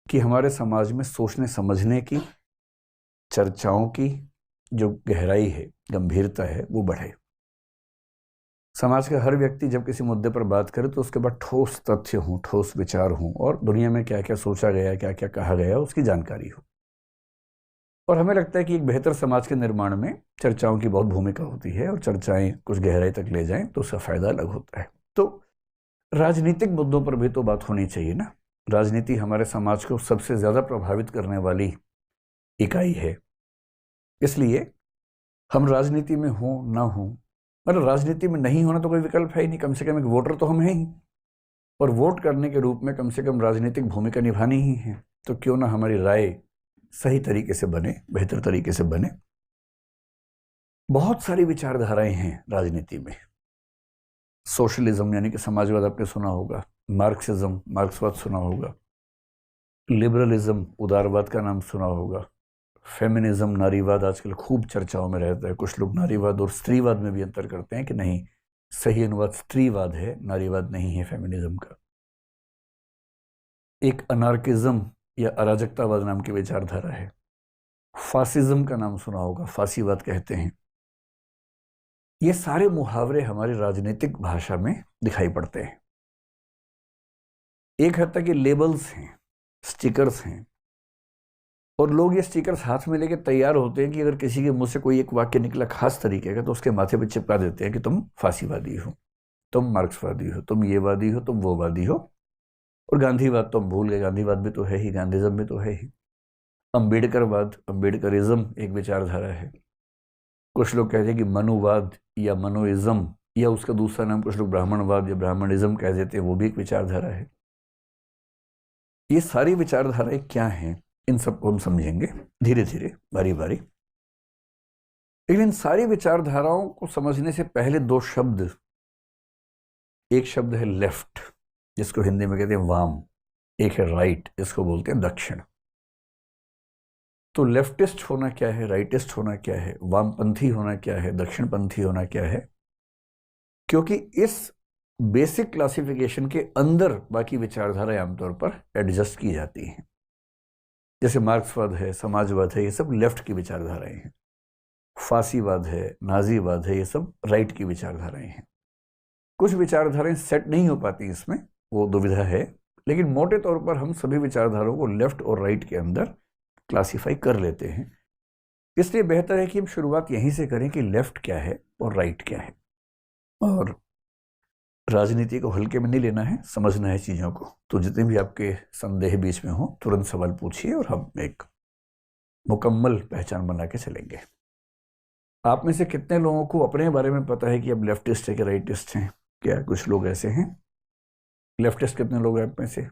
कि हमारे समाज में सोचने समझने की, चर्चाओं की जो गहराई है, गंभीरता है, वो बढ़े। समाज का हर व्यक्ति जब किसी मुद्दे पर बात करे तो उसके बाद ठोस तथ्य हों, ठोस विचार हों और दुनिया में क्या क्या सोचा गया, क्या क्या कहा गया, उसकी जानकारी हो। और हमें लगता है कि एक बेहतर समाज के निर्माण में चर्चाओं की बहुत भूमिका होती है और चर्चाएं कुछ गहराई तक ले जाएं तो उसका फायदा अलग होता है। तो राजनीतिक मुद्दों पर भी तो बात होनी चाहिए ना। राजनीति हमारे समाज को सबसे ज्यादा प्रभावित करने वाली इकाई है। इसलिए हम राजनीति में हो ना हो, मतलब राजनीति में नहीं होना तो कोई विकल्प है ही नहीं, कम से कम एक वोटर तो हम हैं ही, और वोट करने के रूप में कम से कम राजनीतिक भूमिका निभानी ही है। तो क्यों ना हमारी राय सही तरीके से बने, बेहतर तरीके से बने। बहुत सारी विचारधाराएं हैं राजनीति में। सोशलिज्म यानी कि समाजवाद आपने सुना होगा, मार्क्सिज्म मार्क्सवाद सुना होगा, लिबरलिज्म उदारवाद का नाम सुना होगा, फेमिनिज्म नारीवाद आजकल खूब चर्चाओं में रहता है। कुछ लोग नारीवाद और स्त्रीवाद में भी अंतर करते हैं कि नहीं, सही अनुवाद स्त्रीवाद है, नारीवाद नहीं है फेमिनिज्म का। एक अनार्किज्म या अराजकतावाद नाम की विचारधारा है। फासिज्म का नाम सुना होगा, फांसीवाद कहते हैं। ये सारे मुहावरे हमारी राजनीतिक भाषा में दिखाई पड़ते हैं। एक हद तक ये लेबल्स हैं, स्टिकर्स हैं, और लोग ये स्टिकर्स हाथ में लेके तैयार होते हैं कि अगर किसी के मुंह से कोई एक वाक्य निकला खास तरीके का तो उसके माथे पे चिपका देते हैं कि तुम फांसीवादी हो, तुम मार्क्सवादी हो, तुम ये वादी हो, तुम वो वादी हो। और गांधीवाद तो हम भूल गए, गांधीवाद भी तो है ही, गांधीज्म भी तो है ही। अम्बेडकरवाद, अम्बेडकरिज्म एक विचारधारा है। कुछ लोग कहते हैं कि मनुवाद या मनोइज्म, या उसका दूसरा नाम कुछ लोग ब्राह्मणवाद या ब्राह्मणिज्म कह देते हैं, वो भी एक विचारधारा है। ये सारी विचारधाराएं क्या हैं, इन सबको हम समझेंगे धीरे धीरे, बारी बारी। लेकिन इन सारी विचारधाराओं को समझने से पहले दो शब्द, एक शब्द है लेफ्ट जिसको हिंदी में कहते हैं वाम, एक है राइट जिसको बोलते हैं दक्षिण। तो लेफ्टिस्ट होना क्या है, राइटिस्ट होना क्या है, वामपंथी होना क्या है, दक्षिणपंथी होना क्या है, क्योंकि इस बेसिक क्लासिफिकेशन के अंदर बाकी विचारधाराएं आमतौर पर एडजस्ट की जाती हैं। जैसे मार्क्सवाद है, समाजवाद है, ये सब लेफ्ट की विचारधाराएं हैं। फांसीवाद है, नाजीवाद है, ये सब राइट की विचारधाराएं हैं। कुछ विचारधाराएं सेट नहीं हो पाती इसमें, वो दुविधा है, लेकिन मोटे तौर पर हम सभी विचारधाराओं को लेफ्ट और राइट के अंदर क्लासिफाई कर लेते हैं। इसलिए बेहतर है कि हम शुरुआत यहीं से करें कि लेफ्ट क्या है और राइट क्या है। और राजनीति को हल्के में नहीं लेना है, समझना है चीज़ों को। तो जितने भी आपके संदेह बीच में हो तुरंत सवाल पूछिए और हम एक मुकम्मल पहचान बना के चलेंगे। आप में से कितने लोगों को अपने बारे में पता है कि अब लेफ्टिस्ट है कि राइटिस्ट हैं? क्या कुछ लोग ऐसे हैं? लेफ्टिस्ट कितने लोग हैं आप में से?